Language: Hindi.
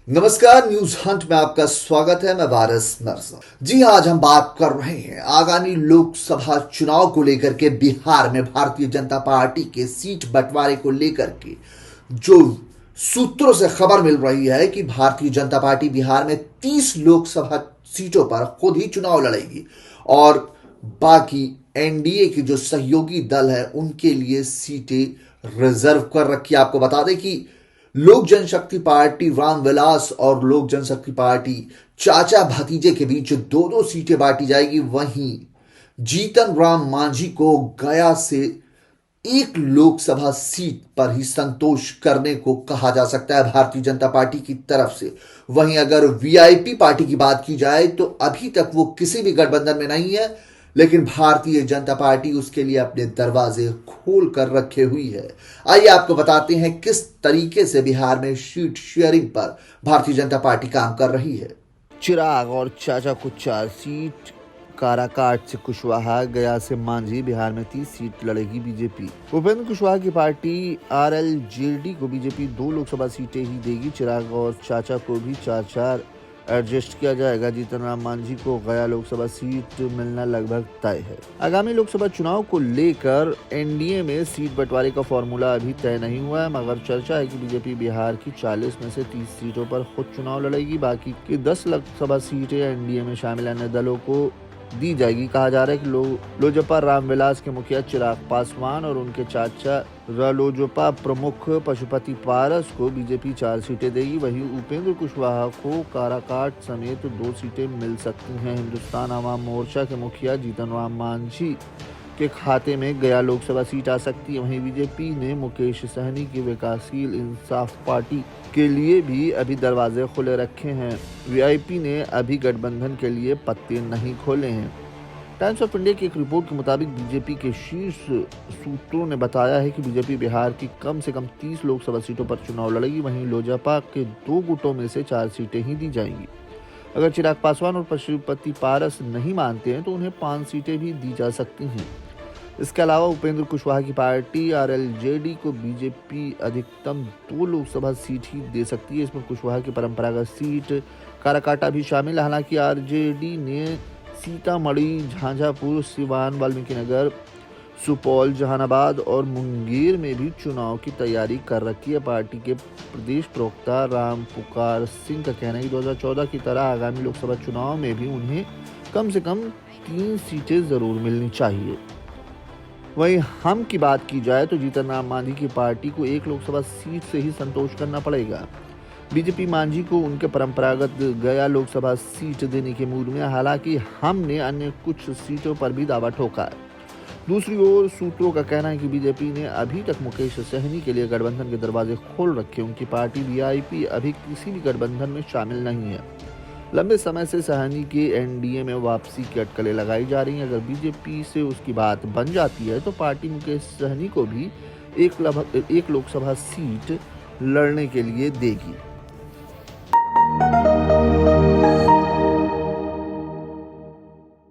नमस्कार, न्यूज हंट में आपका स्वागत है। मैं वारिस मिर्जा। जी हाँ, आज हम बात कर रहे हैं आगामी लोकसभा चुनाव को लेकर के। बिहार में भारतीय जनता पार्टी के सीट बंटवारे को लेकर के जो सूत्रों से खबर मिल रही है कि भारतीय जनता पार्टी बिहार में 30 लोकसभा सीटों पर खुद ही चुनाव लड़ेगी और बाकी एनडीए के जो सहयोगी दल है उनके लिए सीटें रिजर्व कर रखी। आपको बता दें कि लोक जनशक्ति पार्टी रामविलास और लोक जनशक्ति पार्टी चाचा भतीजे के बीच दो दो सीटें बांटी जाएगी। वहीं जीतन राम मांझी को गया से एक लोकसभा सीट पर ही संतोष करने को कहा जा सकता है भारतीय जनता पार्टी की तरफ से। वहीं अगर वीआईपी पार्टी की बात की जाए तो अभी तक वो किसी भी गठबंधन में नहीं है, लेकिन भारतीय जनता पार्टी उसके लिए अपने दरवाजे खोल कर रखे हुई है। आइए आपको बताते हैं किस तरीके से बिहार में सीट शेयरिंग पर भारतीय जनता पार्टी काम कर रही है। चिराग और चाचा को 4 सीट, काराकाट से कुशवाहा, गया से मांझी। बिहार में 30 सीट लड़ेगी बीजेपी। उपेंद्र कुशवाहा की पार्टी आरएलजेडी को बीजेपी 2 लोकसभा सीटें ही देगी। चिराग और चाचा को भी 4-4 एडजस्ट किया जाएगा। जीतन राम मांझी को गया लोकसभा सीट मिलना लगभग तय है। आगामी लोकसभा चुनाव को लेकर एनडीए में सीट बंटवारे का फॉर्मूला अभी तय नहीं हुआ है, मगर चर्चा है कि बीजेपी बिहार की 40 में से 30 सीटों पर खुद चुनाव लड़ेगी। बाकी की 10 लोकसभा सीटें एनडीए में शामिल अन्य दलों को दी जाएगी। कहा जा रहा है कि लोजपा रामविलास के मुखिया चिराग पासवान और उनके चाचा रालोजपा प्रमुख पशुपति पारस को बीजेपी 4 सीटें देगी। वहीं उपेंद्र कुशवाहा को काराकाट समेत 2 सीटें मिल सकती हैं। हिंदुस्तान अवाम मोर्चा के मुखिया जीतन राम मांझी के खाते में गया लोकसभा सीट आ सकती है। वहीं बीजेपी ने मुकेश सहनी की विकासशील इंसाफ पार्टी के लिए भी अभी दरवाजे खुले रखे हैं। वीआईपी ने अभी गठबंधन के लिए पत्ते नहीं खोले हैं। टाइम्स ऑफ इंडिया की एक रिपोर्ट के मुताबिक बीजेपी के शीर्ष सूत्रों ने बताया है कि बीजेपी बिहार की कम से कम 30 लोकसभा सीटों पर चुनाव लड़ेगी। वहीं लोजपा के 2 गुटों में से 4 सीटें ही दी जाएंगी। अगर चिराग पासवान और पशुपति पारस नहीं मानते हैं तो उन्हें 5 सीटें भी दी जा सकती हैं। इसके अलावा उपेंद्र कुशवाहा की पार्टी आरएलजेडी को बीजेपी अधिकतम 2 लोकसभा सीट ही दे सकती है। इसमें कुशवाहा की परंपरागत सीट काराकाटा भी शामिल है। हालांकि आरजेडी ने सीतामढ़ी, झांझापुर, सिवान, वाल्मीकिनगर, सुपौल, जहानाबाद और मुंगेर में भी चुनाव की तैयारी कर रखी है। पार्टी के प्रदेश प्रवक्ता राम पुकार सिंह का कहना है कि 2014 की तरह आगामी लोकसभा चुनाव में भी उन्हें कम से कम 3 सीटें जरूर मिलनी चाहिए। वहीं हम की बात की जाए तो जीतन राम मांझी की पार्टी को 1 लोकसभा सीट से ही संतोष करना पड़ेगा। बीजेपी मांझी को उनके परंपरागत गया लोकसभा सीट देने के मूड में, हालांकि हमने अन्य कुछ सीटों पर भी दावा ठोका है। दूसरी ओर सूत्रों का कहना है कि बीजेपी ने अभी तक मुकेश सहनी के लिए गठबंधन के दरवाजे खोल रखे। उनकी पार्टी वीआईपी अभी किसी भी गठबंधन में शामिल नहीं है। लंबे समय से सहनी के एनडीए में वापसी की अटकलें लगाई जा रही हैं। अगर बीजेपी से उसकी बात बन जाती है तो पार्टी मुकेश सहनी को भी एक लोकसभा सीट लड़ने के लिए देगी।